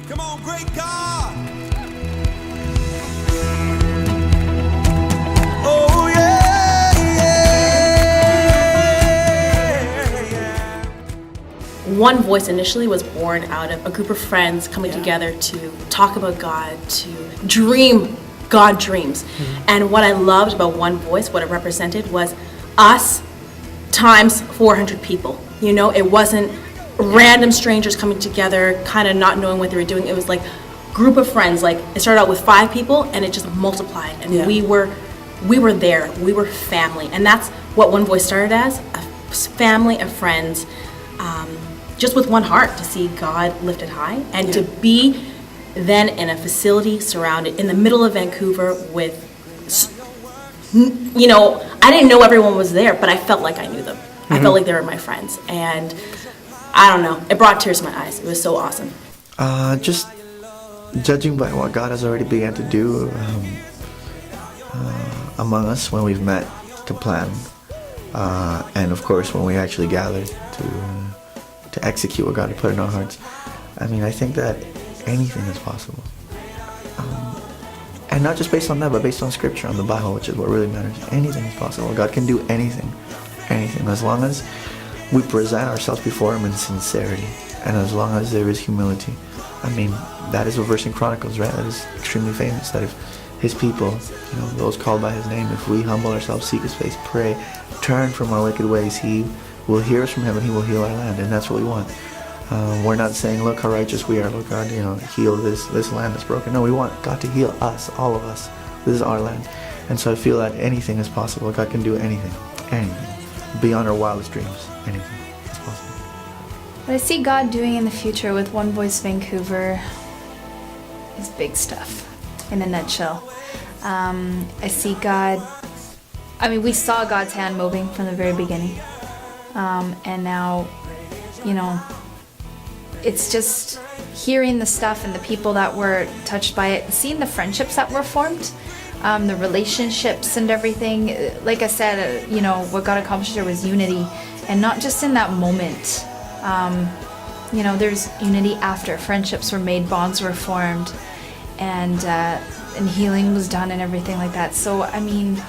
Come on, great God. Oh, yeah, yeah. One Voice initially was born out of a group of friends coming together to talk about God, to dream God dreams. And what I loved about One Voice, what it represented, was us times 400 people. You know, it wasn't random strangers coming together, kind of not knowing what they were doing. It was like group of friends. Like it started out with 5 people, and it just multiplied. And we were there. We were family, and that's what One Voice started as: a family of friends, just with one heart to see God lifted high, and to be then in a facility surrounded in the middle of Vancouver with, you know, I didn't know everyone was there, but I felt like I knew them. I felt like they were my friends, and I don't know, it brought tears to my eyes. It was so awesome. Just judging by what God has already began to do among us when we've met to plan, and of course when we actually gathered to execute what God had put in our hearts. I mean, I think that anything is possible. And not just based on that, but based on scripture, on the Bible, which is what really matters. Anything is possible. God can do anything. Anything. As long as we present ourselves before Him in sincerity, and as long as there is humility. I mean, that is a verse in Chronicles, right? That is extremely famous, that if His people, you know, those called by His name, if we humble ourselves, seek His face, pray, turn from our wicked ways, He will hear us from heaven, He will heal our land, and that's what we want. We're not saying, look how righteous we are, look God, you know, heal this land that's broken. No, we want God to heal us, all of us. This is our land. And so I feel that anything is possible. God can do anything, beyond our wildest dreams. Anything is possible. What I see God doing in the future with One Voice Vancouver is big stuff, in a nutshell. I see God, I mean, we saw God's hand moving from the very beginning. And now, you know, it's just hearing the stuff and the people that were touched by it, seeing the friendships that were formed, the relationships and everything. Like I said, you know, what God accomplished there was unity, and not just in that moment. You know, there's unity after. Friendships were made, bonds were formed, and healing was done and everything like that. So, I mean,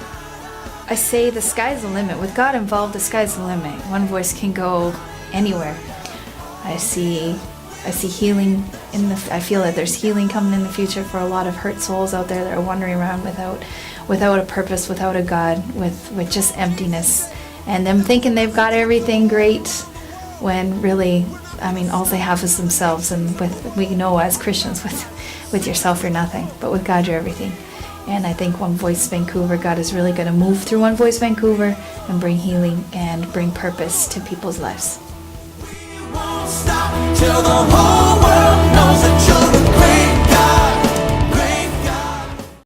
I say the sky's the limit. With God involved, the sky's the limit. One Voice can go anywhere. I see healing I feel that there's healing coming in the future for a lot of hurt souls out there that are wandering around without a purpose, without a God, with just emptiness, and them thinking they've got everything great when really, I mean, all they have is themselves. And we know as Christians, with yourself you're nothing, but with God you're everything. And I think One Voice Vancouver, God is really going to move through One Voice Vancouver and bring healing and bring purpose to people's lives. Won't stop till the whole